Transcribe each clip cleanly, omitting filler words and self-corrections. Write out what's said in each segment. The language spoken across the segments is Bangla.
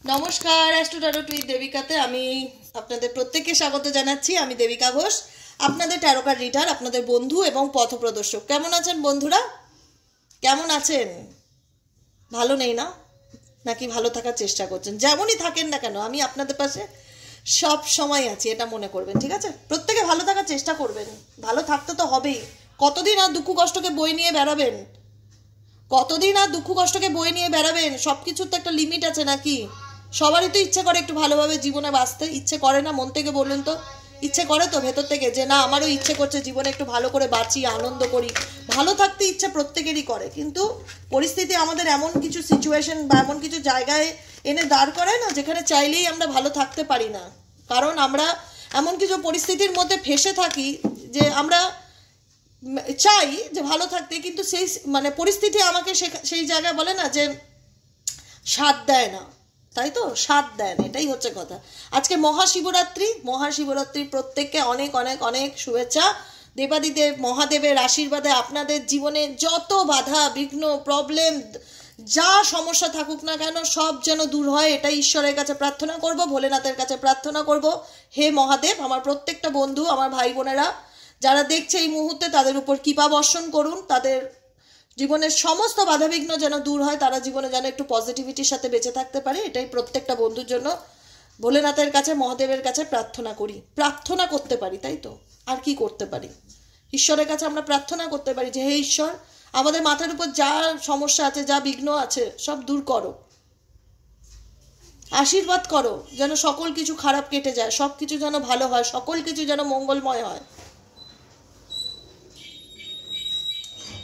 নমস্কার, অ্যাস্ট্রো ট্যারোট উইথ দেবিকাতে আমি আপনাদের প্রত্যেককে স্বাগত জানাচ্ছি। আমি দেবিকা ঘোষ, আপনাদের ট্যারোকার রিডার, আপনাদের বন্ধু এবং পথপ্রদর্শক। কেমন আছেন বন্ধুরা? কেমন আছেন? ভালো নেই না? নাকি ভালো থাকার চেষ্টা করছেন? যেমনই থাকেন না কেন, আমি আপনাদের পাশে সব সময় আছি, এটা মনে করবেন, ঠিক আছে? প্রত্যেকে ভালো থাকার চেষ্টা করবেন। ভালো থাকতে তো হবেই। কতদিন আর দুঃখ কষ্টকে বই নিয়ে বেড়াবেন? কতদিন আর দুঃখ কষ্টকে বয়ে নিয়ে বেড়াবেন? সব কিছুর তো একটা লিমিট আছে নাকি? সবারই তো ইচ্ছে করে একটু ভালোভাবে জীবনে বাঁচতে, ইচ্ছে করে না? মন থেকে বলুন তো, ইচ্ছে করে তো ভেতর থেকে যে না আমারও ইচ্ছে করছে জীবনে একটু ভালো করে বাঁচি, আনন্দ করি, ভালো থাকতে ইচ্ছে প্রত্যেকেরই করে। কিন্তু পরিস্থিতি আমাদের এমন কিছু সিচুয়েশন বা এমন কিছু জায়গায় এনে দাঁড় করায় না যেখানে চাইলেই আমরা ভালো থাকতে পারি না। কারণ আমরা এমন কিছু পরিস্থিতির মধ্যে ফেঁসে থাকি যে আমরা চাই যে ভালো থাকতে, কিন্তু সেই মানে পরিস্থিতি আমাকে সেই জায়গায় বলে না যে সাথ দেয় না, তাই তো? সাথ দেয় না, এটাই হচ্ছে কথা। আজকে মহাশিবরাত্রি প্রত্যেককে অনেক অনেক অনেক শুভেচ্ছা। দেবাদিদেব মহাদেবের আশীর্বাদে আপনাদের জীবনে যত বাধা বিঘ্ন প্রবলেম যা সমস্যা থাকুক না কেন সব যেন দূর হয়, এটাই ঈশ্বরের কাছে প্রার্থনা করব, ভোলেনাথের কাছে প্রার্থনা করব। হে মহাদেব, আমার প্রত্যেকটা বন্ধু, আমার ভাই বোনেরা যারা দেখছে এই মুহূর্তে, তাদের উপর কৃপা বর্ষণ করুন। তাদের জীবনের সমস্ত বাধাবিঘ্ন যেন দূর হয়, তারা জীবনে যেন একটু পজিটিভিটির সাথে বেঁচে থাকতে পারে, এটাই প্রত্যেকটা বন্ধুর জন্য ভোলেনাথের কাছে, মহাদেবের কাছে প্রার্থনা করি। প্রার্থনা করতে পারি, তাই তো? আর কি করতে পারি? ঈশ্বরের কাছে আমরা প্রার্থনা করতে পারি যে হে ঈশ্বর, আমাদের মাথার উপর যা সমস্যা আছে, যা বিঘ্ন আছে, সব দূর করো, আশীর্বাদ করো যেন সকল কিছু খারাপ কেটে যায়, সব কিছু যেন ভালো হয়, সকল কিছু যেন মঙ্গলময় হয়।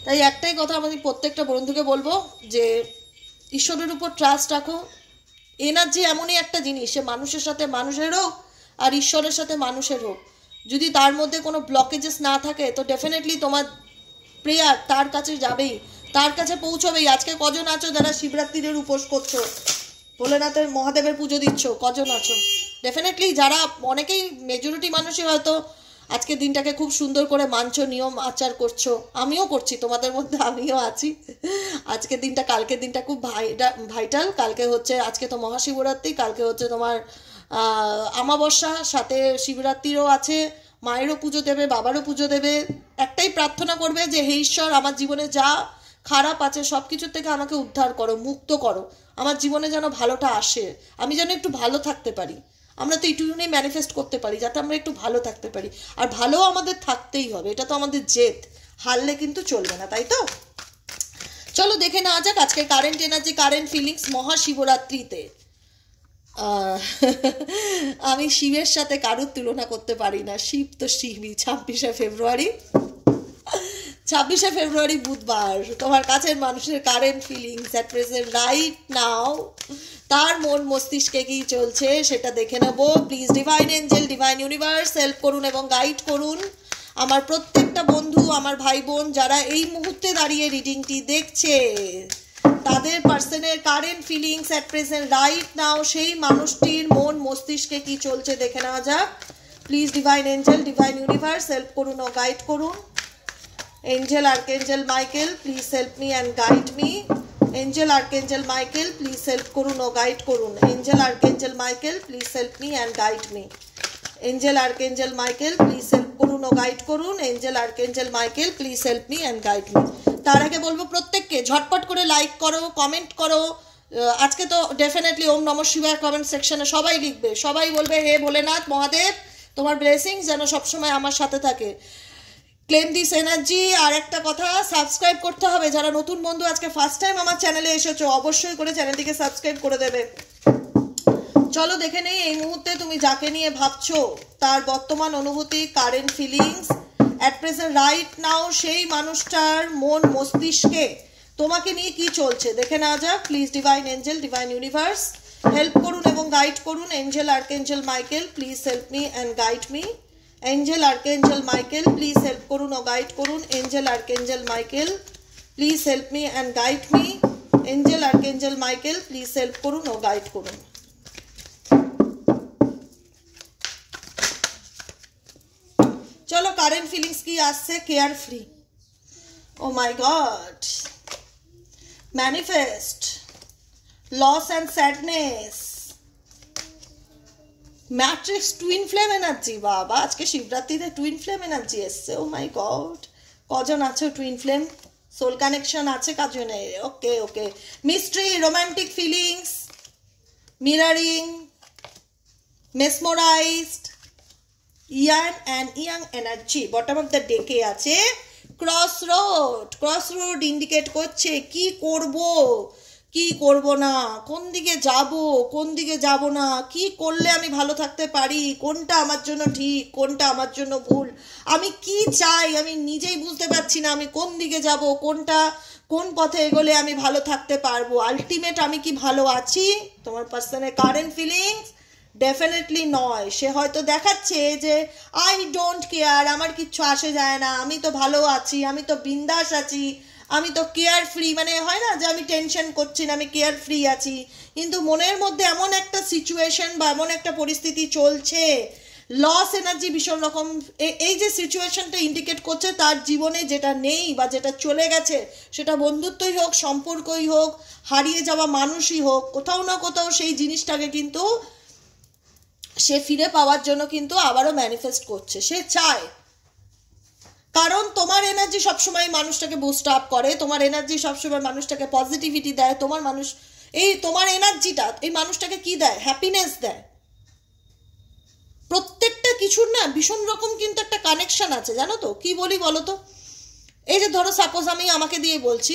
তাই একটাই কথা আমি প্রত্যেকটা বন্ধুকে বলবো যে ঈশ্বরের উপর ট্রাস্ট রাখো। এনার্জি এমনই একটা জিনিস, সে মানুষের সাথে মানুষের হোক আর ঈশ্বরের সাথে মানুষের হোক, যদি তার মধ্যে কোনো ব্লকেজেস না থাকে তো ডেফিনেটলি তোমার প্রেয়ার তার কাছে যাবেই, তার কাছে পৌঁছবেই। আজকে কজন আছো যারা শিবরাত্রির উপোস করছো, ভোলেনাথের মহাদেবের পুজো দিচ্ছ? কজন আছো? ডেফিনেটলি যারা, অনেকেই মেজরিটি মানুষই হয়তো আজকে দিনটাকে খুব সুন্দর করে মানছো, নিয়ম আচার করছো। আমিও করছি, তোমাদের মধ্যে আমিও আছি। আজকের দিনটা, কালকের দিনটা খুব ভাইটাল। কালকে হচ্ছে, আজকে তো মহাশিবরাত্রি, কালকে হচ্ছে তোমার আমাবস্যা, সাথে শিবরাত্রিরও আছে। মায়েরও পুজো দেবে, বাবারও পুজো দেবে। একটাই প্রার্থনা করবে যে হে ঈশ্বর, আমার জীবনে যা খারাপ আছে সব কিছুর থেকে আমাকে উদ্ধার করো, মুক্ত করো, আমার জীবনে যেন ভালোটা আসে, আমি যেন একটু ভালো থাকতে পারি। আমরা তো এইটুকুনি ম্যানিফেস্ট করতে পারি যাতে আমরা একটু ভালো থাকতে পারি, আর ভালো আমাদের থাকতেই হবে, এটা তো আমাদের জেদ, হারলে কিন্তু চলবে না, তাই তো? চলো দেখে নেওয়া যাক আজকে কারেন্ট এনার্জি, কারেন্ট ফিলিংস মহাশিবরাত্রিতে। আমি শিবের সাথে কারোর তুলনা করতে পারি না, শিব তো শিবই। 26শে ফেব্রুয়ারি বুধবার, তোমার কাছের মানুষের current feelings at present right now, তার মন মস্তিষ্কে কি চলছে সেটা দেখে নেব। Please divine angel, divine universe help করুন এবং গাইড করুন আমার প্রত্যেকটা বন্ধু, আমার ভাই বোন যারা এই মুহূর্তে দাঁড়িয়ে রিডিংটি দেখছে, তাদের পার্সনের current feelings at present right now, সেই মানুষটির মন মস্তিষ্কে কি চলছে দেখে নেওয়া যাক। Please divine angel, divine universe help করুন ও গাইড করুন। Angel Archangel Michael, please help me and guide me. Angel Archangel Michael, please help করুন ও গাইড করুন। Angel Archangel Michael, please help me and guide me. Angel Archangel Michael, please help করুন ও গাইড করুন। Angel Archangel Michael, please help me and guide me. তার আগে বলবো প্রত্যেককে ঝটপট করে লাইক করো, কমেন্ট করো। আজকে তো ডেফিনেটলি ওম নমঃ শিবায় কমেন্ট সেকশনে সবাই লিখবে, সবাই বলবে হে ভোলেনাথ মহাদেব, তোমার ব্লেসিংস যেন সবসময় আমার সাথে থাকে। Claim this energy. আর একটা কথা, সাবস্ক্রাইব করতে হবে। যারা নতুন বন্ধু আজকে ফার্স্ট টাইম আমার চ্যানেলে এসেছো, অবশ্যই করে চ্যানেলটিকে সাবস্ক্রাইব করে দেবে। চলো দেখে নেই এই মুহূর্তে তুমি যাকে নিয়ে ভাবছো তার বর্তমান অনুভূতি, current feelings at present right now, সেই মানুষটার মন মস্তিষ্কে তোমাকে নিয়ে কি চলছে দেখে নেওয়া যাক। Please divine angel, divine universe help করুন এবং গাইড করুন। Angel archangel Michael, please help me and guide me. Angel Archangel Michael, please help করুন ও গাইড করুন। Angel Archangel Michael, please help me and guide me. Angel Archangel Michael, please help করুন ও গাইড করুন। চলো কারেন্ট ফিলিংস কি আসছে। Care free, oh my God, manifest, loss and sadness, matrix twin flame energy, বাবা আজকে শিবরাত্রিতে টুইন ফ্লেম এনার্জি এসছে। ও মাই গড, কজন আছে টুইন ফ্লেম? সোল কানেকশন আছে কাজনে? Okay okay. Mystery, romantic feelings, mirroring, mesmerized, yang and yang energy. Bottom of the deck আছে cross road. Cross road indicate করছে কি করব কি করব না, কোন দিকে যাব কোন দিকে যাব না, কি করলে আমি ভালো থাকতে পারি, কোনটা আমার জন্য ঠিক কোনটা আমার জন্য ভুল, আমি কি চাই আমি নিজেই বুঝতে পারছি না, আমি কোন দিকে যাব, কোন পথে এগোলে আমি ভালো থাকতে পারবো, আলটিমেট আমি কি ভালো আছি? তোমার পার্সনের কারেন্ট ফিলিংস ডেফিনেটলি নয়। সে হয়তো দেখাচ্ছে যে আই ডোন্ট কেয়ার, আমার কিচ্ছু আসে যায় না, আমি তো ভালো আছি, আমি তো বিন্দাস আছি, আমি তো কেয়ার ফ্রি, মানে হয় না যে আমি টেনশন করছি না, আমি কেয়ার ফ্রি আছি, কিন্তু মনের মধ্যে এমন একটা সিচুয়েশন বা এমন একটা পরিস্থিতি চলছে, লস এনার্জি ভীষণ রকম। এই যে সিচুয়েশনটা ইন্ডিকেট করছে তার জীবনে যেটা নেই বা যেটা চলে গেছে, সেটা বন্ধুত্বই হোক, সম্পর্কই হোক, হারিয়ে যাওয়া মানুষই হোক, কোথাও না কোথাও সেই জিনিসটাকে কিন্তু সে ফিরে পাওয়ার জন্য কিন্তু আবারও ম্যানিফেস্ট করছে, সে চায়। কারণ তোমার এনার্জি সবসময় মানুষটাকে বুস্ট আপ করে, তোমার এনার্জি সবসময় মানুষটাকে পজিটিভিটি দেয়, তোমার এনার্জিটা এই মানুষটাকে কি দেয়? হ্যাপিনেস দেয়। প্রত্যেকটা কিছুর না ভীষণ রকম কিন্তু একটা কানেকশন আছে, জানো তো? কি বলি বলো তো? এই যে ধরো সাপোজ আমাকে দিয়ে বলছি,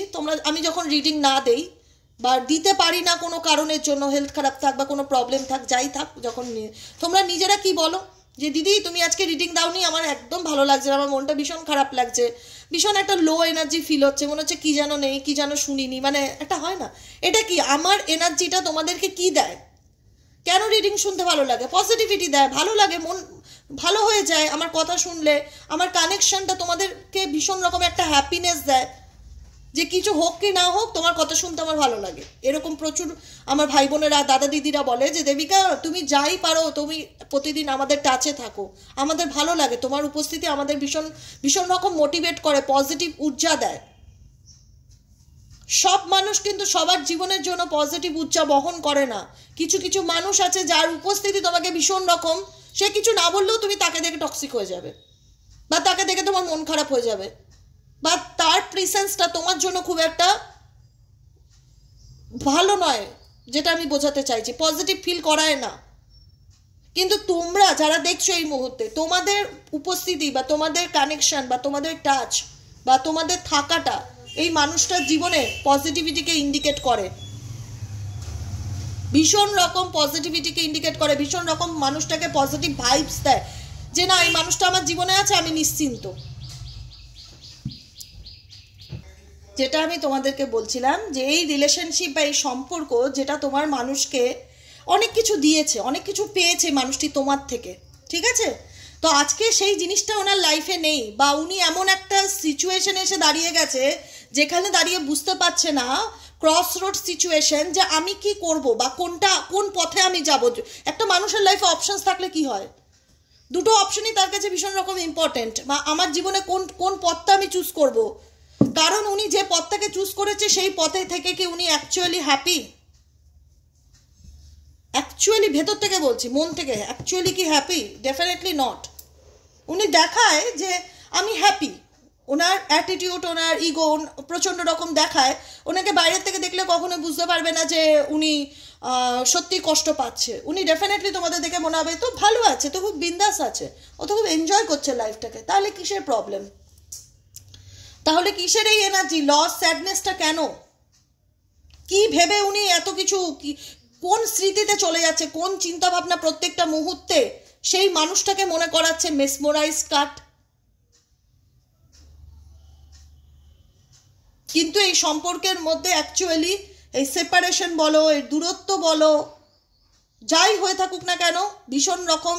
আমি যখন রিডিং না দেই বা দিতে পারি না কোনো কারণের জন্য, হেলথ খারাপ থাক বা কোনো প্রবলেম থাক, যাই থাক, যখন তোমরা নিজেরা কি বলো যে দিদি তুমি আজকে রিডিং দাওনি, আমার একদম ভালো লাগছে না, আমার মনটা ভীষণ খারাপ লাগছে, ভীষণ একটা লো এনার্জি ফিল হচ্ছে, মনে হচ্ছে কি যেন নেই, কি যেন শুনিনি, মানে একটা হয় না, এটা কি আমার এনার্জিটা তোমাদেরকে কি দেয়? কেন রিডিং শুনতে ভালো লাগে? পজিটিভিটি দেয়, ভালো লাগে, মন ভালো হয়ে যায় আমার কথা শুনলে, আমার কানেকশনটা তোমাদেরকে ভীষণ রকম একটা হ্যাপিনেস দেয়, যে কিছু হোক কি না হোক তোমার কথা শুনতে আমার ভালো লাগে। এরকম প্রচুর আমার ভাই বোনেরা, দাদা দিদিরা বলে যে দেবিকা তুমি যাই পারো, তুমি প্রতিদিন আমাদের টাচে থাকো, আমাদের ভালো লাগে, তোমার উপস্থিতি আমাদের ভীষণ ভীষণ রকম মোটিভেট করে, পজিটিভ ঊর্জা দেয়। সব মানুষ কিন্তু সবার জীবনের জন্য পজিটিভ ঊর্জা বহন করে না। কিছু কিছু মানুষ আছে যার উপস্থিতি তোমাকে ভীষণ রকম, সে কিছু না বললেও তুমি তাকে দেখে টক্সিক হয়ে যাবে, বা তাকে দেখে তোমার মন খারাপ হয়ে যাবে, বা তার প্রেজেন্সটা তোমার জন্য খুব একটা ভালো নয়, যেটা আমি বোঝাতে চাইছি, পজিটিভ ফিল করায় না। কিন্তু তোমরা যারা দেখছো এই মুহূর্তে, তোমাদের উপস্থিতি বা তোমাদের কানেকশন বা তোমাদের টাচ বা তোমাদের থাকাটা এই মানুষটার জীবনে পজিটিভিটিকে ইন্ডিকেট করে, ভীষণ রকম পজিটিভিটিকে ইন্ডিকেট করে, ভীষণ রকম মানুষটাকে পজিটিভ ভাইবস দেয় যে না এই মানুষটা আমার জীবনে আছে, আমি নিশ্চিন্ত। যেটা আমি তোমাদেরকে বলছিলাম যে এই রিলেশনশিপ বা এই সম্পর্ক যেটা তোমার মানুষকে অনেক কিছু দিয়েছে, অনেক কিছু পেয়েছে মানুষটি তোমার থেকে, ঠিক আছে? তো আজকে সেই জিনিসটা ওনার লাইফে নেই, বা উনি এমন একটা সিচুয়েশনে এসে দাঁড়িয়ে গেছে যেখানে দাঁড়িয়ে বুঝতে পারছে না, ক্রস রোড সিচুয়েশন, যে আমি কি করব বা কোন পথে আমি যাব। একটা মানুষের লাইফে অপশনস থাকলে কি হয়? দুটো অপশনই তার কাছে ভীষণ রকম ইম্পর্টেন্ট, বা আমার জীবনে কোন পথটা আমি চুজ করব। কারণ উনি যে পথটাকে চুজ করেছে সেই পথে থেকে কি উনি অ্যাকচুয়ালি হ্যাপি? অ্যাকচুয়ালি ভেতর থেকে বলছি, মন থেকে অ্যাকচুয়ালি কি হ্যাপি? Definitely not. উনি দেখায় যে আমি হ্যাপি, ওনার অ্যাটিটিউড, ওনার ইগো প্রচণ্ড রকম দেখায়, ওনাকে বাইরের থেকে দেখলে কখনো বুঝতে পারবে না যে উনি সত্যি কষ্ট পাচ্ছে। উনি ডেফিনেটলি তোমাদের দেখে মনে হবে তো ভালো আছে, তো খুব বিন্দাস আছে, ও তো খুব এনজয় করছে লাইফটাকে। তাহলে কিসের প্রবলেম? তাহলে কিসের এই এনার্জি? লস, স্যাডনেসটা কেন? কি ভেবে উনি এত কিছু, কোন স্মৃতিতে চলে যাচ্ছে, কোন চিন্তা ভাবনা প্রত্যেকটা মুহূর্তে সেই মানুষটাকে মনে করাচ্ছে মেসমোরাইজ কাট। কিন্তু এই সম্পর্কের মধ্যে অ্যাকচুয়ালি এই সেপারেশন বলো, এই দূরত্ব বলো, যাই হয়ে থাকুক না কেন, ভীষণ রকম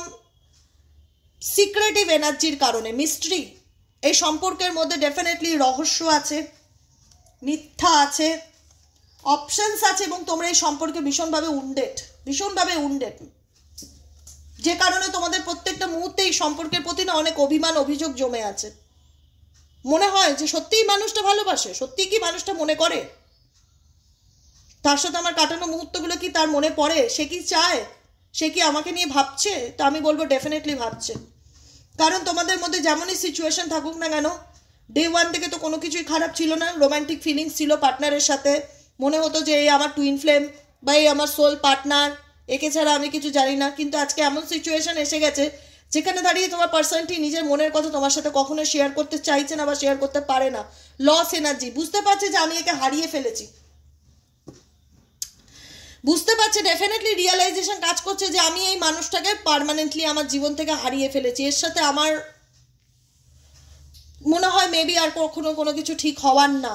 সিক্রেটিভ এনার্জির কারণে, মিস্ট্রি, এই সম্পর্কের মধ্যে ডেফিনেটলি রহস্য আছে, মিথ্যা আছে, অপশনস আছে, এবং তোমরা এই সম্পর্কে ভীষণভাবে উন্ডেড, যে কারণে তোমাদের প্রত্যেকটা মুহূর্তে এই সম্পর্কের প্রতি না অনেক অভিমান, অভিযোগ জমে আছে। মনে হয় যে সত্যিই মানুষটা ভালোবাসে, সত্যিই কি মানুষটা মনে করে তার সাথে আমার কাটানো মুহূর্তগুলো কি তার মনে পড়ে, সে কি চায় সে কি আমাকে নিয়ে ভাবছে? তো আমি বলবো ডেফিনেটলি ভাবছে। কারণ তোমাদের মধ্যে যেমনই সিচুয়েশন থাকুক না কেন, ডে ওয়ান থেকে তো কোনো কিছুই খারাপ ছিল না, রোম্যান্টিক ফিলিংস ছিল পার্টনারের সাথে, মনে হতো যে এই আমার টুইন ফ্লেম বা এই আমার সোল পার্টনার, একে ছাড়া আমি কিছু জানি না। কিন্তু আজকে এমন সিচুয়েশন এসে গেছে যেখানে দাঁড়িয়ে তোমার পার্সনটি নিজের মনের কথা তোমার সাথে কখনো শেয়ার করতে চাইছে না বা শেয়ার করতে পারে না। লস এনার্জি, বুঝতে পারছে যে আমি একে হারিয়ে ফেলেছি, বুঝতে পারছে, ডেফিনেটলি রিয়েলাইজেশন কাজ করছে যে আমি এই মানুষটাকে পার্মানেন্টলি আমার জীবন থেকে হারিয়ে ফেলেছি। এর সাথে আমার মনে হয় মেবি আর কখনো কোনো কিছু ঠিক হওয়ার না।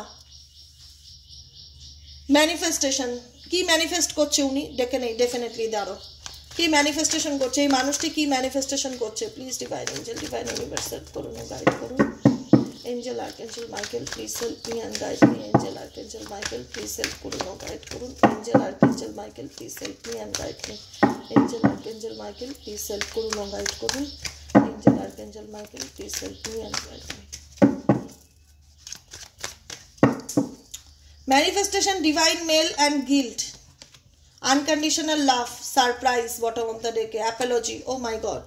ম্যানিফেস্টেশন, কি ম্যানিফেস্ট করছে উনি? ডেফিনেটলি দাঁড়ো, কি ম্যানিফেস্টেশন করছে এই মানুষটি, কি ম্যানিফেস্টেশন করছে? Please divine angel, divine universe help করুন, গাইড করুন। Angel archangel Michael please help me and guide me. Angel archangel Michael please help করুন ও গাইড করুন। Angel archangel Michael please help me and guide me. Angel archangel Michael please help করুন ও গাইড করুন। Angel archangel Michael please help me and guide me. Manifestation, divine male and guilt, unconditional love, surprise, bottom of the deck, apology. Oh my god,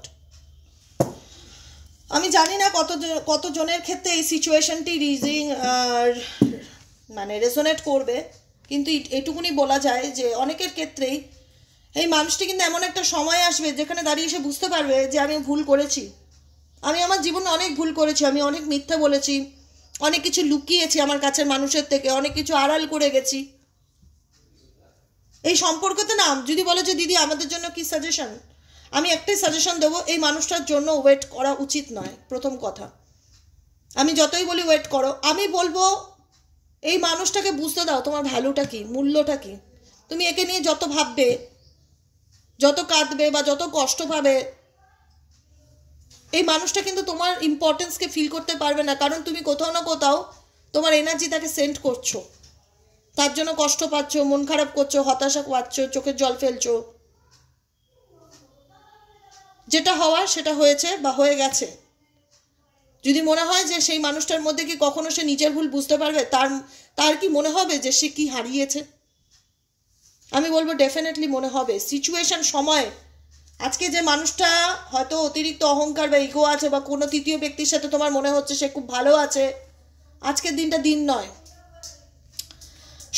আমি জানি না কতজনের ক্ষেত্রে এই সিচুয়েশনটি মানে রেজোনেট করবে, কিন্তু এটুকুনি বলা যায় যে অনেকের ক্ষেত্রেই এই মানুষটি কিন্তু এমন একটা সময় আসবে যেখানে দাঁড়িয়ে এসে বুঝতে পারবে যে আমি ভুল করেছি, আমি আমার জীবনে অনেক ভুল করেছি, আমি অনেক মিথ্যা বলেছি, অনেক কিছু লুকিয়েছি আমার কাছের মানুষের থেকে, অনেক কিছু আড়াল করে গেছি। এই সম্পর্কতে না যদি বলো যে দিদি আমাদের জন্য কি সাজেশন, আমি একটাই সাজেশন দেবো, এই মানুষটার জন্য ওয়েট করা উচিত নয়। প্রথম কথা, আমি যতই বলি ওয়েট করো, আমি বলবো এই মানুষটাকে বুঝতে দাও তোমার ভ্যালুটা কি, মূল্যটা কি। তুমি একে নিয়ে যত ভাববে, যত কাঁদবে বা যত কষ্ট পাবে, এই মানুষটা কিন্তু তোমার ইম্পর্টেন্সকে ফিল করতে পারবে না। কারণ তুমি কোথাও না কোথাও তোমার এনার্জি তাকে সেন্ড করছো, তার জন্য কষ্ট পাচ্ছ, মন খারাপ করছো, হতাশা পাচ্ছ, চোখের জল ফেলছো। যেটা হওয়ার সেটা হয়েছে বা হয়ে গেছে। যদি মনে হয় যে সেই মানুষটার মধ্যে কি কখনো সে নিজের ভুল বুঝতে পারবে, তার কি মনে হবে যে সে কি হারিয়েছে? আমি বলবো ডেফিনেটলি মনে হবে। সিচুয়েশন, সময়, আজকে যে মানুষটা হয়তো অতিরিক্ত অহংকার বা ইগো আছে বা কোনো তৃতীয় ব্যক্তির সাথে তোমার মনে হচ্ছে সে খুব ভালো আছে, আজকের দিনটা দিন নয়।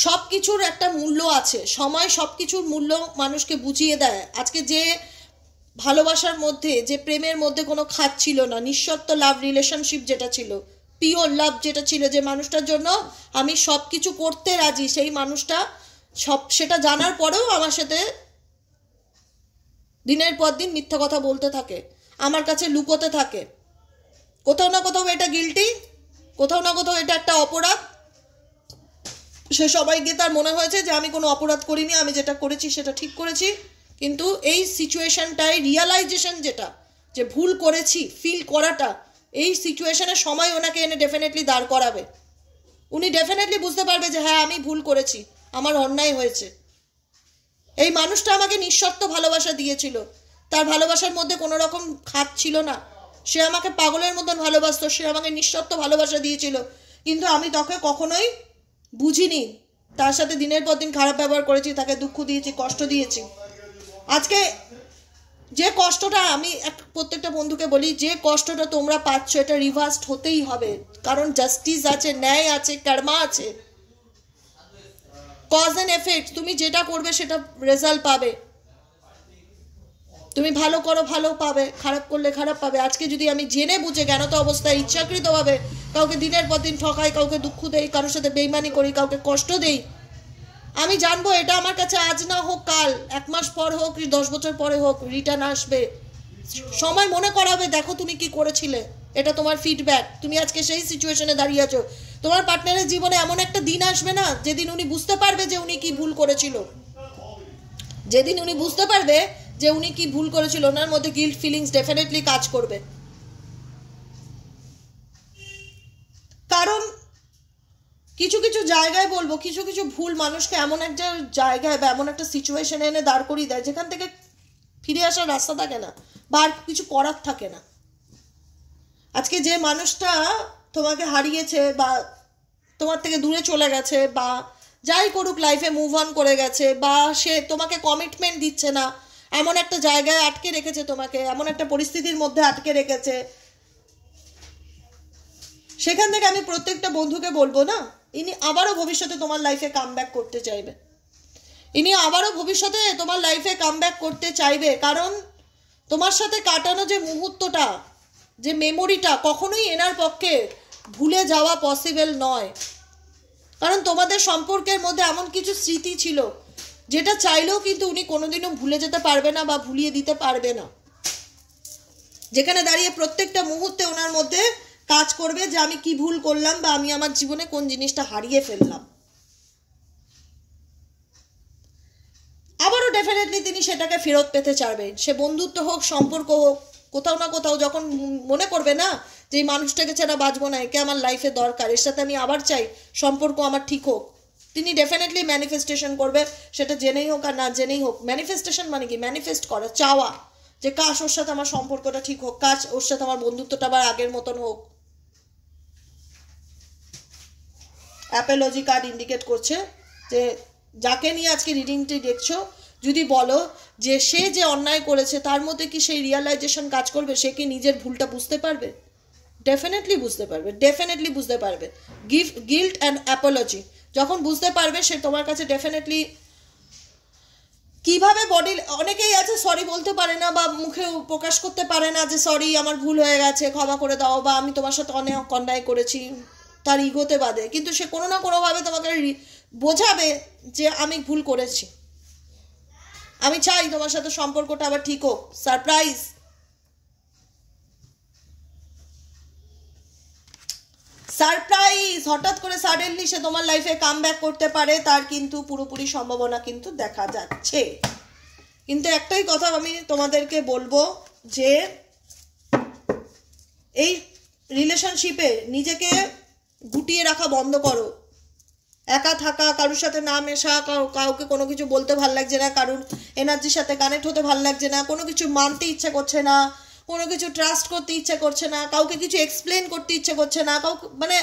সব কিছুর একটা মূল্য আছে, সময় সব কিছুর মূল্য মানুষকে বুঝিয়ে দেয়। আজকে যে ভালোবাসার মধ্যে, যে প্রেমের মধ্যে কোনো খাত ছিল না, নিঃশর্ত লাভ রিলেশনশিপ যেটা ছিল, পিওর লাভ যেটা ছিল, যে মানুষটার জন্য আমি সব কিছু করতে রাজি, সেই মানুষটা সেটা জানার পরেও আমার সাথে দিনের পর দিন মিথ্যা কথা বলতে থাকে, আমার কাছে লুকোতে থাকে। কোথাও না কোথাও এটা গিল্টি, কোথাও না কোথাও এটা একটা অপরাধ। সে সবাইকে তার মনে হয়েছে যে আমি কোনো অপরাধ করিনি, আমি যেটা করেছি সেটা ঠিক করেছি। কিন্তু এই সিচুয়েশনটায় রিয়ালাইজেশন যেটা, যে ভুল করেছি ফিল করাটা, এই সিচুয়েশনের সময় ওনাকে এনে ডেফিনেটলি দাঁড় করাবে। উনি ডেফিনেটলি বুঝতে পারবে যে হ্যাঁ আমি ভুল করেছি, আমার অন্যায় হয়েছে। এই মানুষটা আমাকে নিঃশর্ত ভালোবাসা দিয়েছিল, তার ভালোবাসার মধ্যে কোনো রকম খাত ছিল না। সে আমাকে পাগলের মতন ভালোবাসতো, সে আমাকে নিঃশর্ত ভালোবাসা দিয়েছিল, কিন্তু আমি তাকে কখনোই বুঝিনি। তার সাথে দিনের পর দিন খারাপ ব্যবহার করেছি, তাকে দুঃখ দিয়েছি, কষ্ট দিয়েছি। আজকে যে কষ্টটা, আমি প্রত্যেকটা বন্ধুকে বলি, যে কষ্টটা তোমরা পাচ্ছ এটা রিভার্সড হতেই হবে। কারণ জাস্টিস আছে, ন্যায় আছে, কর্মা আছে, কজ অ্যান্ড এফেক্ট। তুমি যেটা করবে সেটা রেজাল্ট পাবে। তুমি ভালো করো ভালো পাবে, খারাপ করলে খারাপ পাবে। আজকে যদি আমি জেনে বুঝে জ্ঞানত অবস্থায় ইচ্ছাকৃতভাবে কাউকে দিনের পর দিন ঠকাই, কাউকে দুঃখ দেই, কারোর সাথে বেইমানি করি, কাউকে কষ্ট দেই, আমি জানবো এটা আমার কাছে আজ না হোক কাল, 1 মাস পর হোক, 10 বছর পরে হোক, রিটার্ন আসবে। সময় মনে করাবে দেখো তুমি কি করেছিলে, এটা তোমার ফিডব্যাক। তুমি আজকে সেই সিচুয়েশনে দাঁড়িয়ে আছো। তোমার পার্টনারের জীবনে এমন একটা দিন আসবে না যেদিন উনি বুঝতে পারবে যে উনি কি ভুল করেছিল। যেদিন উনি বুঝতে পারবে যে উনি কি ভুল করেছিল, ওনার মধ্যে গিল্ট ফিলিংস ডেফিনেটলি কাজ করবে। কারণ কিছু কিছু জায়গায় বলবো, কিছু কিছু ভুল মানুষকে এমন একটা জায়গায় বা এমন একটা সিচুয়েশনে এনে দাঁড় করিয়ে দেয় যেখান থেকে ফিরে আসার রাস্তা থাকে না বা আর কিছু করার থাকে না। আজকে যে মানুষটা তোমাকে হারিয়েছে বা তোমার থেকে দূরে চলে গেছে বা যাই করুক লাইফে মুভ অন করে গেছে, বা সে তোমাকে কমিটমেন্ট দিচ্ছে না, এমন একটা জায়গায় আটকে রেখেছে তোমাকে, এমন একটা পরিস্থিতির মধ্যে আটকে রেখেছে, সেখান থেকে আমি প্রত্যেকটা বন্ধুকে বলবো না, ইনি আবারও ভবিষ্যতে তোমার লাইফে কামব্যাক করতে চাইবে, ইনি আবারও ভবিষ্যতে তোমার লাইফে কামব্যাক করতে চাইবে। কারণ তোমার সাথে কাটানো যে মুহূর্তটা, যে মেমোরিটা কখনোই এনার পক্ষে ভুলে যাওয়া পসিবল নয়। কারণ তোমাদের সম্পর্কের মধ্যে এমন কিছু স্মৃতি ছিল যেটা চাইলেও কিন্তু উনি কোনোদিনও ভুলে যেতে পারবে না বা ভুলিয়ে দিতে পারবে না, যেখানে দাঁড়িয়ে প্রত্যেকটা মুহূর্তে ওনার মধ্যে কাজ করবে যে আমি কি ভুল করলাম বা আমি আমার জীবনে কোন জিনিসটা হারিয়ে ফেললাম। আবারও ডেফিনেটলি তিনি সেটাকে ফেরত পেতে চাইবেন, সে বন্ধুত্ব হোক, সম্পর্ক হোক, কোথাও না কোথাও যখন মনে করবে না যে এই মানুষটাকে ছাড়া বাঁচবো না, একে আমার লাইফে দরকার, এর সাথে আমি আবার চাই সম্পর্ক আমার ঠিক হোক, তিনি ডেফিনেটলি ম্যানিফেস্টেশন করবে, সেটা জেনেই হোক আর না জেনেই হোক। ম্যানিফেস্টেশন মানে কি? ম্যানিফেস্ট করা, চাওয়া যে কাশ ওর সাথে আমার সম্পর্কটা ঠিক হোক, কাশ ওর সাথে আমার বন্ধুত্বটা আবার আগের মতন হোক। অ্যাপোলজি কার্ড ইন্ডিকেট করছে যে যাকে নিয়ে আজকে রিডিংটি দেখছো, যদি বলো যে সে যে অন্যায় করেছে তার মধ্যে কি সেই রিয়ালাইজেশন কাজ করবে, সে কি নিজের ভুলটা বুঝতে পারবে? ডেফিনেটলি বুঝতে পারবে, ডেফিনেটলি বুঝতে পারবে। গিল্ট অ্যান্ড অ্যাপোলজি যখন বুঝতে পারবে, সে তোমার কাছে ডেফিনেটলি কিভাবে বডি, অনেকেই আছে সরি বলতে পারে না বা মুখে প্রকাশ করতে পারে না যে সরি আমার ভুল হয়ে গেছে, ক্ষমা করে দাও, বা আমি তোমার সাথে অনেক অন্যায় করেছি, তার ইগোতে বাদে, কিন্তু সে কোনো না কোনোভাবে তোমাকে বোঝাবে যে আমি ভুল করেছি, আমি চাই তোমার সাথে সম্পর্কটা আবার ঠিক হোক। সারপ্রাইজ, সারপ্রাইজ, হঠাৎ করে সাডেনলি সে তোমার লাইফে কামব্যাক করতে পারে, তার কিন্তু পুরোপুরি সম্ভাবনা কিন্তু দেখা যাচ্ছে। কিন্তু একটাই কথা আমি তোমাদেরকে বলবো যে এই রিলেশনশিপে নিজেকে গুটিয়ে রাখা বন্ধ করো। একা থাকা, কারোর সাথে না মেশা, কাউকে কোনো কিছু বলতে ভাল লাগছে না, কারোর এনার্জির সাথে কানেক্ট হতে ভাল লাগছে না, কোনো কিছু মানতে ইচ্ছে করছে না, কোনো কিছু ট্রাস্ট করতে ইচ্ছে করছে না, কাউকে কিছু এক্সপ্লেন করতে ইচ্ছে করছে না, কাউকে মানে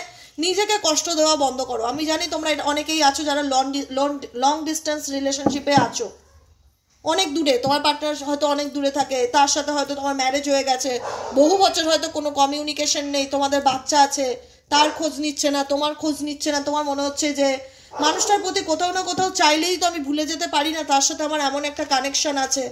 নিজেকে কষ্ট দেওয়া বন্ধ করো। আমি জানি তোমরা অনেকেই আছো যারা লং ডিস্টেন্স রিলেশনশিপে আছো, অনেক দূরে, তোমার পার্টনার হয়তো অনেক দূরে থাকে, তার সাথে হয়তো তোমার ম্যারেজ হয়ে গেছে, বহু বছর হয়তো কোনো কমিউনিকেশন নেই, তোমাদের বাচ্চা আছে, তার খোঁজ নিচ্ছে না, তোমার খোঁজ নিচ্ছে না, তোমার মনে হচ্ছে যে মানুষটার প্রতি কোথাও না কোথাও চাইলেই তো আমি ভুলে যেতে পারি না, তার সাথে আমার এমন একটা কানেকশন আছে,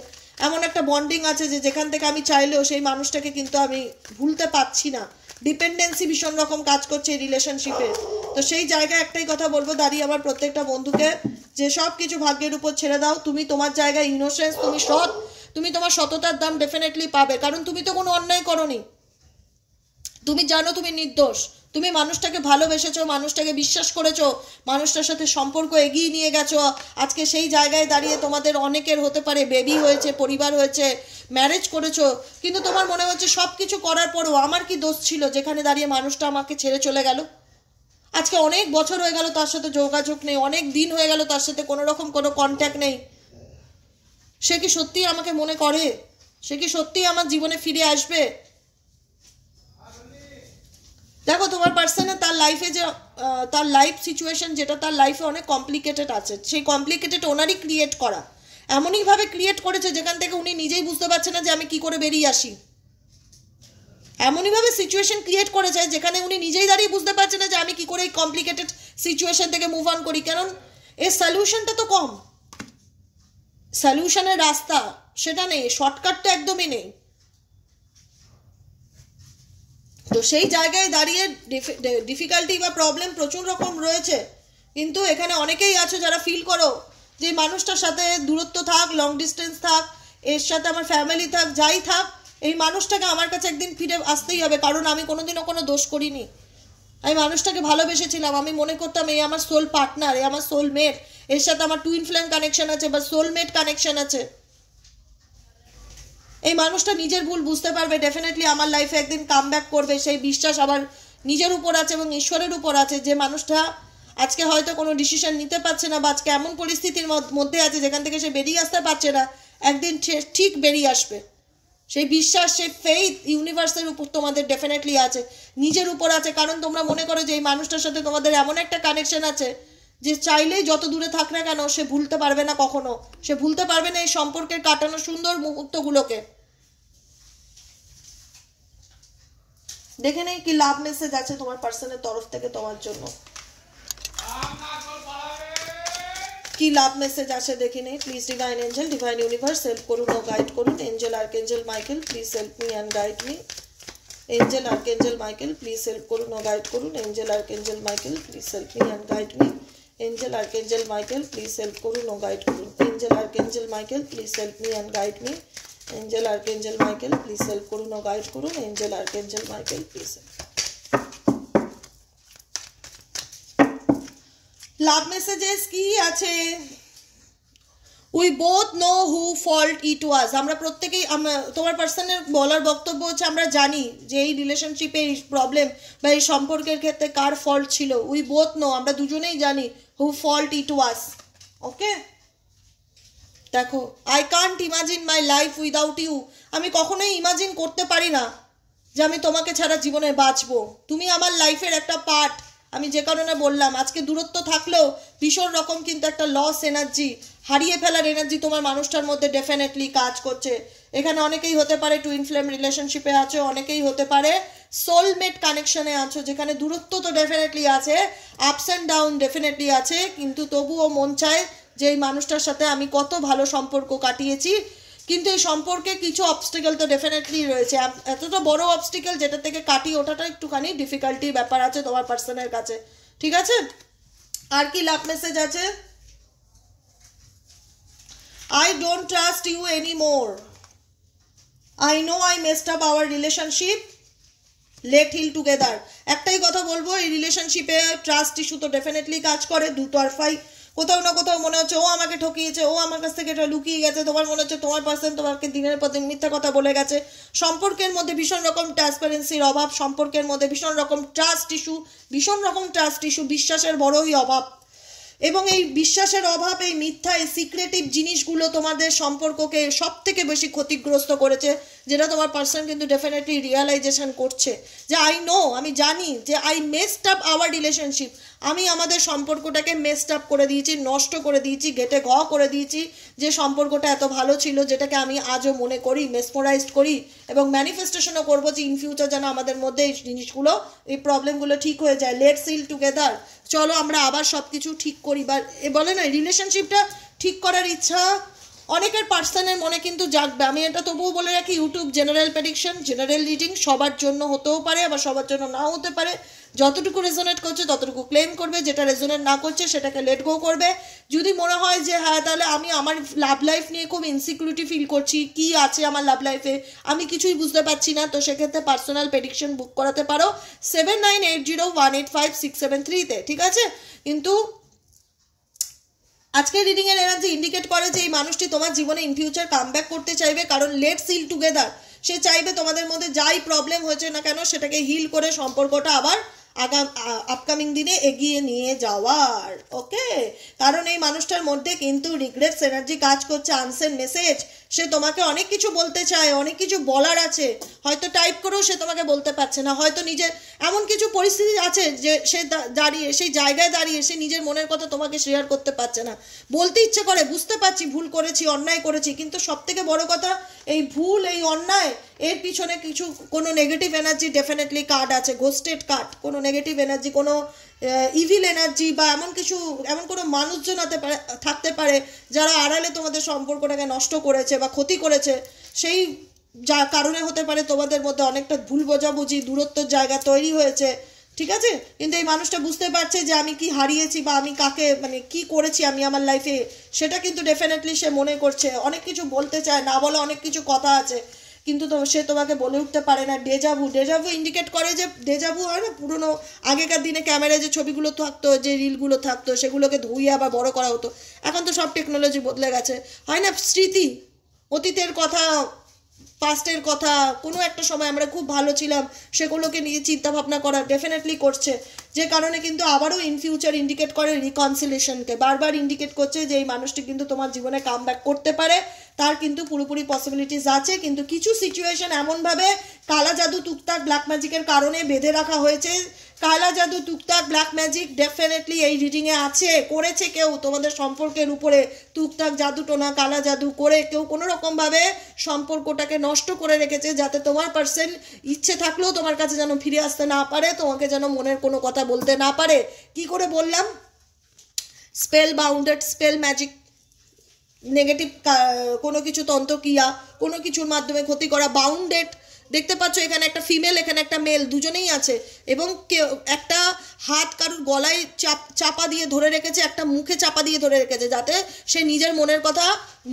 এমন একটা বন্ডিং আছে যে যেখান থেকে আমি চাইলেও সেই মানুষটাকে কিন্তু আমি ভুলতে পারছি না। ডিপেন্ডেন্সি ভীষণ রকম কাজ করছে এই রিলেশনশিপে। তো সেই জায়গায় একটাই কথা বলবো দাঁড়িয়ে আমার প্রত্যেকটা বন্ধুকে, যে সব কিছু ভাগ্যের উপর ছেড়ে দাও। তুমি তোমার জায়গায় ইনোসেন্স, তুমি সৎ, তুমি তোমার সততার দাম ডেফিনেটলি পাবে, কারণ তুমি তো কোনো অন্যায় করোনি, তুমি জানো তুমি নির্দোষ, তুমি মানুষটাকে ভালোবেসেছো, মানুষটাকে বিশ্বাস করেছো, মানুষটার সাথে সম্পর্ক এগিয়ে নিয়ে গেছো, আজকে সেই জায়গায় দাঁড়িয়ে তোমাদের অনেকের হতে পারে বেবি হয়েছে, পরিবার হয়েছে, ম্যারেজ করেছো, কিন্তু তোমার মনে হচ্ছে সব কিছু করার পরও আমার কি দোষ ছিল যেখানে দাঁড়িয়ে মানুষটা আমাকে ছেড়ে চলে গেল। আজকে অনেক বছর হয়ে গেল তার সাথে যোগাযোগ নেই, অনেক দিন হয়ে গেল তার সাথে কোনো রকম কোনো কন্ট্যাক্ট নেই, সে কি সত্যিই আমাকে মনে করে? সে কি সত্যিই আমার জীবনে ফিরে আসবে? দেখো তোমার পার্সনে তার লাইফে যে তার লাইফ সিচুয়েশন যেটা তার লাইফে অনেক কমপ্লিকেটেড আছে, সেই কমপ্লিকেটেড ওনারই ক্রিয়েট করা, এমনইভাবে ক্রিয়েট করেছে যেখান থেকে উনি নিজেই বুঝতে পারছে না যে আমি কি করে বেরিয়ে আসি, এমনইভাবে সিচুয়েশন ক্রিয়েট করেছে যেখানে উনি নিজেই দাঁড়িয়ে বুঝতে পারছে না যে আমি কি করে এই কমপ্লিকেটেড সিচুয়েশন থেকে মুভ অন করি। কারণ এর সলিউশনটা তো কম, সলিউশনের রাস্তা সেটা নেই, শর্টকাটটা একদমই নেই। তো সেই জায়গায় দাঁড়িয়ে ডিফিকাল্টি বা প্রবলেম প্রচুর রকম রয়েছে, কিন্তু এখানে অনেকেই আছো যারা ফিল করো যে মানুষটার সাথে দূরত্ব থাক, লং ডিস্টেন্স থাক, এর সাথে আমার ফ্যামিলি থাক, যাই থাক, এই মানুষটাকে আমার কাছে একদিন ফিরে আসতেই হবে, কারণ আমি কোনোদিনও কোনো দোষ করিনি, আমি মানুষটাকে ভালোবেসেছিলাম, আমি মনে করতাম এই আমার সোল পার্টনার, এই আমার সোলমেট, এর সাথে আমার টুইন ফ্লেম কানেকশন আছে বা সোলমেট কানেকশন আছে। এই মানুষটা নিজের ভুল বুঝতে পারবে, ডেফিনেটলি আমার লাইফে একদিন কামব্যাক করবে, সেই বিশ্বাস আবার নিজের উপর আছে এবং ঈশ্বরের উপর আছে। যে মানুষটা আজকে হয়তো কোনো ডিসিশন নিতে পারছে না বা আজকে এমন পরিস্থিতির মধ্যে আছে যেখান থেকে সে বেরিয়ে আসতে পারছে না, একদিন ঠিক বেরিয়ে আসবে। সেই বিশ্বাস, সেই ফেইথ ইউনিভার্সের উপর তোমাদের ডেফিনেটলি আছে, নিজের উপর আছে, কারণ তোমরা মনে করো যে এই মানুষটার সাথে তোমাদের এমন একটা কানেকশন আছে যে চাইলেই যত দূরে থাক না কেন সে ভুলতে পারবে না, কখনো সে ভুলতে পারবে না এই সম্পর্কের কাটানো সুন্দর মুহূর্তগুলোকে। দেখে নেই কি লাভ মেসেজ আছে তোমার পার্সনের তরফ থেকে তোমার জন্য, কি লাভ মেসেজ আছে দেখে নেই। Please divine angel, divine universe help করুন ও গাইড করুন। Angel archangel Michael please help me and guide me. Angel archangel Michael please help করুন ও গাইড করুন। Angel archangel Michael please help me and guide me. Angel archangel Michael please help করুন ও গাইড করুন। Angel archangel Michael please help me and guide me. Angel archangel Michael please help করুন ও গাইড করুন। Angel archangel Michael please. Love messages কি আছে? We both know who fault it was. আমরা প্রত্যেকেই, তোমার পার্সনের বলার বক্তব্য হচ্ছে আমরা জানি যে এই রিলেশনশিপে এই প্রবলেম বা এই সম্পর্কের ক্ষেত্রে কার ফল্ট ছিল। উই বোথ নো, আমরা দুজনেই জানি who fault it was. Okay, দেখো, I can't imagine my life without you. আমি কখনোই ইমাজিন করতে পারি না যে আমি তোমাকে ছাড়া জীবনে বাঁচবো। তুমি আমার লাইফের একটা পার্ট। আমি যে কারণে বললাম, আজকে দূরত্ব থাকলেও ভীষণ রকম কিন্তু একটা লস এনার্জি, হারিয়ে ফেলার এনার্জি তোমার মানুষটার মধ্যে ডেফিনেটলি কাজ করছে। এখানে অনেকেই হতে পারে টুইন ফ্লেম রিলেশনশিপে আছো, অনেকেই হতে পারে সোলমেট কানেকশনে আছো, যেখানে দূরত্ব তো ডেফিনেটলি আছে, আপস অ্যান্ড ডাউন ডেফিনেটলি আছে, কিন্তু তবুও মন চায় যে এই মানুষটার সাথে আমি কত ভালো সম্পর্ক কাটিয়েছি। কিন্তু এই সম্পর্কে কিছু অবস্টিকেল তো ডেফিনেটলি রয়েছে, এতটা বড় অবস্টিকেল যেটা থেকে কাটিয়ে ওঠাটা একটুখানি ডিফিকাল্টির ব্যাপার আছে তোমার পার্সনের কাছে। ঠিক আছে, আর কি লাভ মেসেজ আছে? I don't trust you anymore. I know I messed up our relationship. Let heal together. একটাই কথা বলবো, এই রিলেশনশিপে ট্রাস্ট ইস্যু তো ডেফিনেটলি কাজ করে, দুতরফাই। কোথাও না কোথাও মনে হচ্ছে ও আমাকে ঠকিয়েছে, ও আমার কাছ থেকে এটা লুকিয়ে গেছে। তোমার মনে হচ্ছে তোমার পার্সন তোমাকে দিনের পর দিন মিথ্যা কথা বলে গেছে। সম্পর্কের মধ্যে ভীষণ রকম ট্রান্সপারেন্সির অভাব, সম্পর্কের মধ্যে ভীষণ রকম ট্রাস্ট ইস্যু, ভীষণ রকম ট্রাস্ট ইস্যু, বিশ্বাসের বড়ই অভাব। এবং এই বিশ্বাসের অভাব, এই মিথ্যা, এই সিক্রেটিভ জিনিসগুলো তোমাদের সম্পর্ককে সব থেকে বেশি ক্ষতিগ্রস্ত করেছে, যেটা তোমার পার্সন কিন্তু ডেফিনেটলি রিয়ালাইজেশন করছে যে আই নো, আমি জানি যে I messed up our relationship. আমি আমাদের সম্পর্কটাকে মেসড আপ করে দিয়েছি, নষ্ট করে দিয়েছি, ঘেটে ঘ করে দিয়েছি। যে সম্পর্কটা এত ভালো ছিল, যেটাকে আমি আজও মনে করি, মেসমোরাইজড করি এবং ম্যানিফেস্টেশনও করবো যে ইন ফিউচার যেন আমাদের মধ্যে এই জিনিসগুলো, এই প্রবলেমগুলো ঠিক হয়ে যায়। লেটস হিল টুগেদার, চলো আমরা আবার সব কিছু ঠিক করি। বা বলে না, রিলেশনশিপটা ঠিক করার ইচ্ছা অনেকের পার্সনের মনে কিন্তু জাগবে। আমি এটা তবুও বলে রাখি, YouTube general prediction, general reading, সবার জন্য হতেও পারে আবার সবার জন্য নাও হতে পারে। যতটুকু রেজোনেট করছে ততটুকু ক্লেম করবে, যেটা রেজোনেট না করছে সেটাকে লেট গো করবে। যদি মনে হয় যে হ্যাঁ তাহলে আমি আমার লাভ লাইফ নিয়ে খুব ইনসিকিউরিটি ফিল করছি, কি আছে আমার লাভ লাইফে আমি কিছুই বুঝতে পারছি না, তো সেক্ষেত্রে পার্সোনাল প্রেডিকশন বুক করাতে পারো 7980185673-তে। ঠিক আছে, কিন্তু আজকের রিডিং এর এনার্জি ইন্ডিকেট করে যে এই মানুষটি তোমার জীবনে ইন ফিউচার কামব্যাক করতে চাইবে, কারণ লেটস হিল টুগেদার। সে চাইবে তোমাদের মধ্যে যাই প্রবলেম হয়েছে না কেন সেটাকে হিল করে সম্পর্কটা আবার আপকামিং দিনে এগিয়ে নিয়ে যাওয়ার। ওকে, কারণ এই মানুষটার মধ্যে কিন্তু রিগ্রেটস এনার্জি কাজ করছে, আনসেন্ড মেসেজ। সে তোমাকে অনেক কিছু বলতে চায়, অনেক কিছু বলার আছে, হয়তো টাইপ করেও সে তোমাকে বলতে পারছে না, হয়তো নিজের এমন কিছু পরিস্থিতি আছে যে সে দাঁড়িয়ে, সেই জায়গায় দাঁড়িয়ে সে নিজের মনের কথা তোমাকে শেয়ার করতে পারছে না। বলতে ইচ্ছে করে, বুঝতে পারছি ভুল করেছি, অন্যায় করেছি, কিন্তু সব থেকে বড় কথা এই ভুল, এই অন্যায়, এর পিছনে কিছু কোনো নেগেটিভ এনার্জি ডেফিনেটলি কার্ড আছে, ঘোস্টেড কার্ড, কোনো নেগেটিভ এনার্জি, কোনো ইভিল এনার্জি বা এমন কিছু, এমন কোনো মানুষজন থাকতে পারে যারা আড়ালে তোমাদের সম্পর্কটাকে নষ্ট করেছে বা ক্ষতি করেছে। সেই যা কারণে হতে পারে তোমাদের মধ্যে অনেকটা ভুল বোঝাবুঝি, দূরত্বের জায়গা তৈরি হয়েছে। ঠিক আছে, কিন্তু এই মানুষটা বুঝতে পারছে যে আমি কি হারিয়েছি বা আমি কাকে, মানে কি করেছি আমি আমার লাইফে, সেটা কিন্তু ডেফিনেটলি সে মনে করছে। অনেক কিছু বলতে চায়, না বলা অনেক কিছু কথা আছে, কিন্তু সে তোমাকে বলে উঠতে পারে না। ডেজাভু, ডেজাভু ইন্ডিকেট করে যে, ডেজাভু হয় না পুরনো আগেকার দিনে ক্যামেরায় যে ছবিগুলো থাকতো, যে রিলগুলো থাকতো, সেগুলোকে ধুইয়ে আবার বড় করা হতো। এখন তো সব টেকনোলজি বদলে গেছে, হয় না? স্মৃতি, অতীতের কথা, পাস্টের কথা, কোনো একটা সময় আমরা খুব ভালো ছিলাম, সেগুলোকে নিয়ে চিন্তা ভাবনা করা ডেফিনেটলি করছে যে কারণে কিন্তু আবারও ইন ফিউচার ইন্ডিকেট করে রিকনসিলেশনকে, বারবার ইন্ডিকেট করছে যে এই মানুষটি কিন্তু তোমার জীবনে কাম ব্যাক করতে পারে, তার কিন্তু পুরোপুরি পসিবিলিটিস আছে। কিন্তু কিছু সিচুয়েশন এমনভাবে কালা জাদু টুকটাক ব্ল্যাক ম্যাজিকের কারণে বেঁধে রাখা হয়েছে। কালা জাদু টুকটাক ব্ল্যাক ম্যাজিক ডেফিনেটলি এই রিডিংয়ে আছে, করেছে কেউ তোমাদের সম্পর্কের উপরে টুকটাক জাদু টোনা কালা জাদু করে কেউ কোনো রকমভাবে সম্পর্কটাকে নষ্ট করে রেখেছে, যাতে তোমার পার্সন ইচ্ছে থাকলেও তোমার কাছে যেন ফিরে আসতে না পারে, তোমাকে যেন মনের কোনো কথা বলতে না পারে। কি করে বললাম? Spell bounded, spell magic, negative কোনো কিছু তন্ত্রক্রিয়া, কোনো কিছুর মাধ্যমে ক্ষতি করা, বাউন্ডেড। দেখতে পাচ্ছ এখানে একটা ফিমেল, এখানে একটা মেল, দুজনেই আছে। এবং কেউ একটা হাত কারোর গলায় চাপা দিয়ে ধরে রেখেছে, একটা মুখে চাপা দিয়ে ধরে রেখেছে, যাতে সে নিজের মনের কথা,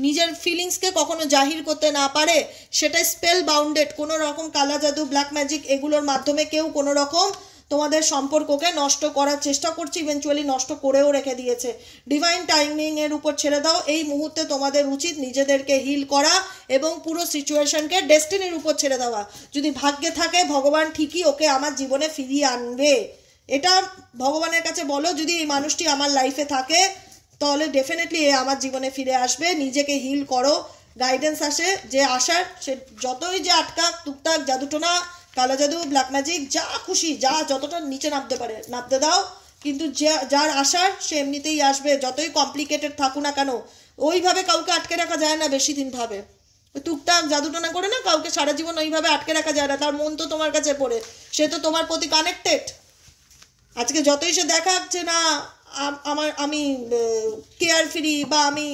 নিজের ফিলিংসকে কখনো জাহির করতে না পারে। সেটা স্পেল বাউন্ডেড। কোনো রকম কালা জাদু ব্ল্যাক ম্যাজিক এগুলোর মাধ্যমে কেউ কোনো রকম তোমাদের সম্পর্ককে নষ্ট করার চেষ্টা করছে, ইভেনচুয়ালি নষ্ট করেও রেখে দিয়েছে। ডিভাইন টাইমিং এর উপর ছেড়ে দাও। এই মুহূর্তে তোমাদের উচিত নিজেদেরকে হিল করা এবং পুরো সিচুয়েশনকে ডেস্টিনির উপর ছেড়ে দেওয়া। যদি ভাগ্যে থাকে ভগবান ঠিকই ওকে আমার জীবনে ফিরিয়ে আনবে, এটা ভগবানের কাছে বলো। যদি এই মানুষটি আমার লাইফে থাকে তাহলে ডেফিনেটলি এ আমার জীবনে ফিরে আসবে। নিজেকে হিল করো, গাইডেন্স আসে যে আসার, সে যতই যে আটকাক টুকটাক জাদুটোনা কালো জাদু ব্ল্যাক ম্যাজিক যা খুশি, যা যতটা নিচে নামতে পারে নামতে দাও, কিন্তু যার আসার সে এমনিতেই আসবে, যতই কমপ্লিকেটেড থাকুক না কেন। ওইভাবে কাউকে আটকে রাখা যায় না বেশি দিন ভাবে, টুকটাক জাদুটোনা করে না কাউকে সারা জীবন ওইভাবে আটকে রাখা যায় না। তার মন তো তোমার কাছে পড়ে, সে তো তোমার প্রতি কানেক্টেড। আজকে যতই সে দেখাচ্ছে না আমি কেয়ার ফ্রি বা আমি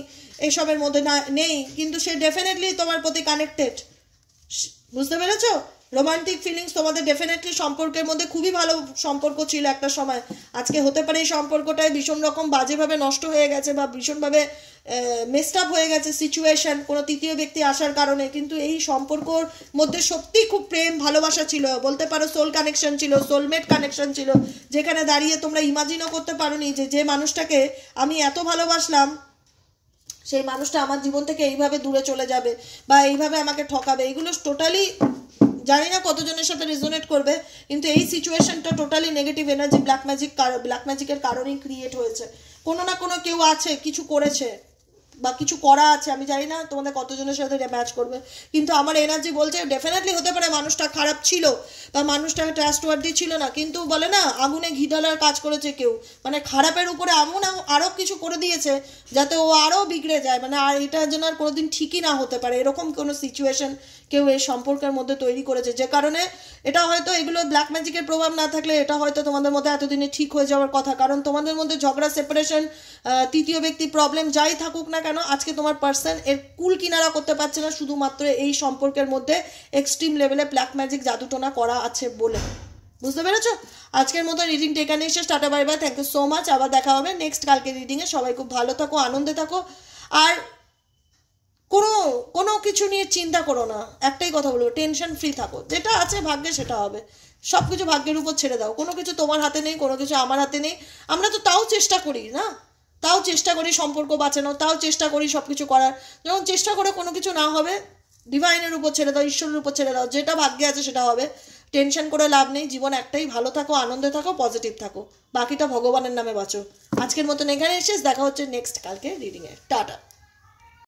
এসবের মধ্যে না নেই, কিন্তু সে ডেফিনেটলি তোমার প্রতি কানেক্টেড। বুঝতে পেরেছো? রোমান্টিক ফিলিংস তোমাদের ডেফিনেটলি সম্পর্কের মধ্যে খুবই ভালো সম্পর্ক ছিল একটা সময়। আজকে হতে পারে এই সম্পর্কটাই ভীষণ রকম বাজেভাবে নষ্ট হয়ে গেছে বা ভীষণভাবে মেসড আপ হয়ে গেছে সিচুয়েশন কোনো তৃতীয় ব্যক্তি আসার কারণে। কিন্তু এই সম্পর্কর মধ্যে সত্যি খুব প্রেম ভালোবাসা ছিল, বলতে পারো সোল কানেকশন ছিল, সোলমেট কানেকশন ছিল, যেখানে দাঁড়িয়ে তোমরা ইমাজিনও করতে পারোনি যে মানুষটাকে আমি এত ভালোবাসলাম সেই মানুষটা আমার জীবন থেকে এইভাবে দূরে চলে যাবে বা এইভাবে আমাকে ঠকাবে। এগুলো টোটালি জানি না কতজনের সাথে রেজোনেট করবে, কিন্তু এই সিচুয়েশনটা টোটালি নেগেটিভ এনার্জি ব্ল্যাক ম্যাজিকের কারণেই ক্রিয়েট হয়েছে। কোনো না কোনো কেউ আছে, কিছু করেছে বা কিছু করা আছে। আমি জানি না তোমাদের কতজনের সাথে ম্যাচ করবে, কিন্তু আমার এনার্জি বলছে ডেফিনেটলি হতে পারে মানুষটা খারাপ ছিল বা মানুষটা ট্রাস্টওয়ার্দি ছিল না, কিন্তু বলে না আগুনে ঘি ঢালার কাজ করেছে কেউ, মানে খারাপের উপরে এমন আরও কিছু করে দিয়েছে যাতে ও আরও বিগড়ে যায়, মানে আর এটা যেন আর কোনোদিন ঠিকই না হতে পারে, এরকম কোনো সিচুয়েশন কেউ এই সম্পর্কের মধ্যে তৈরি করেছে। যে কারণে এটা হয়তো এগুলো ব্ল্যাক ম্যাজিকের প্রভাব না থাকলে এটা হয়তো তোমাদের মধ্যে এতদিনে ঠিক হয়ে যাওয়ার কথা, কারণ তোমাদের মধ্যে ঝগড়া, সেপারেশন, তৃতীয় ব্যক্তি প্রবলেম যাই থাকুক না কেন, আজকে তোমার পার্সন এর কুল কিনারা করতে পারছে না শুধুমাত্র এই সম্পর্কের মধ্যে এক্সট্রিম লেভেলে ব্ল্যাক ম্যাজিক জাদুটোনা করা আছে বলে। বুঝতে পেরেছো? আজকের মতো রিডিং টেকানে এসে tata bye bye, thank you so much. আবার দেখা হবে নেক্সট কালকে রিডিংয়ে। সবাই খুব ভালো থাকো, আনন্দে থাকো, আর কোনো কিছু নিয়ে চিন্তা করো না। একটাই কথা বলবো, টেনশন ফ্রি থাকো, যেটা আছে ভাগ্যে সেটা হবে। সব কিছু ভাগ্যের উপর ছেড়ে দাও। কোনো কিছু তোমার হাতে নেই, কোনো কিছু আমার হাতে নেই। আমরা তো তাও চেষ্টা করি না, তাও চেষ্টা করি সম্পর্ক বাঁচানো, তাও চেষ্টা করি সব কিছু করার। যখন চেষ্টা করে কোনো কিছু না হবে, ডিভাইনের উপর ছেড়ে দাও, ঈশ্বরের উপর ছেড়ে দাও, যেটা ভাগ্যে আছে সেটা হবে। টেনশন করে লাভ নেই। জীবন একটাই, ভালো থাকো, আনন্দে থাকো, পজিটিভ থাকো, বাকিটা ভগবানের নামে বাঁচো। আজকের মতন এখানে এসে দেখা হচ্ছে নেক্সট কালকে রিডিংয়ে। টাটা।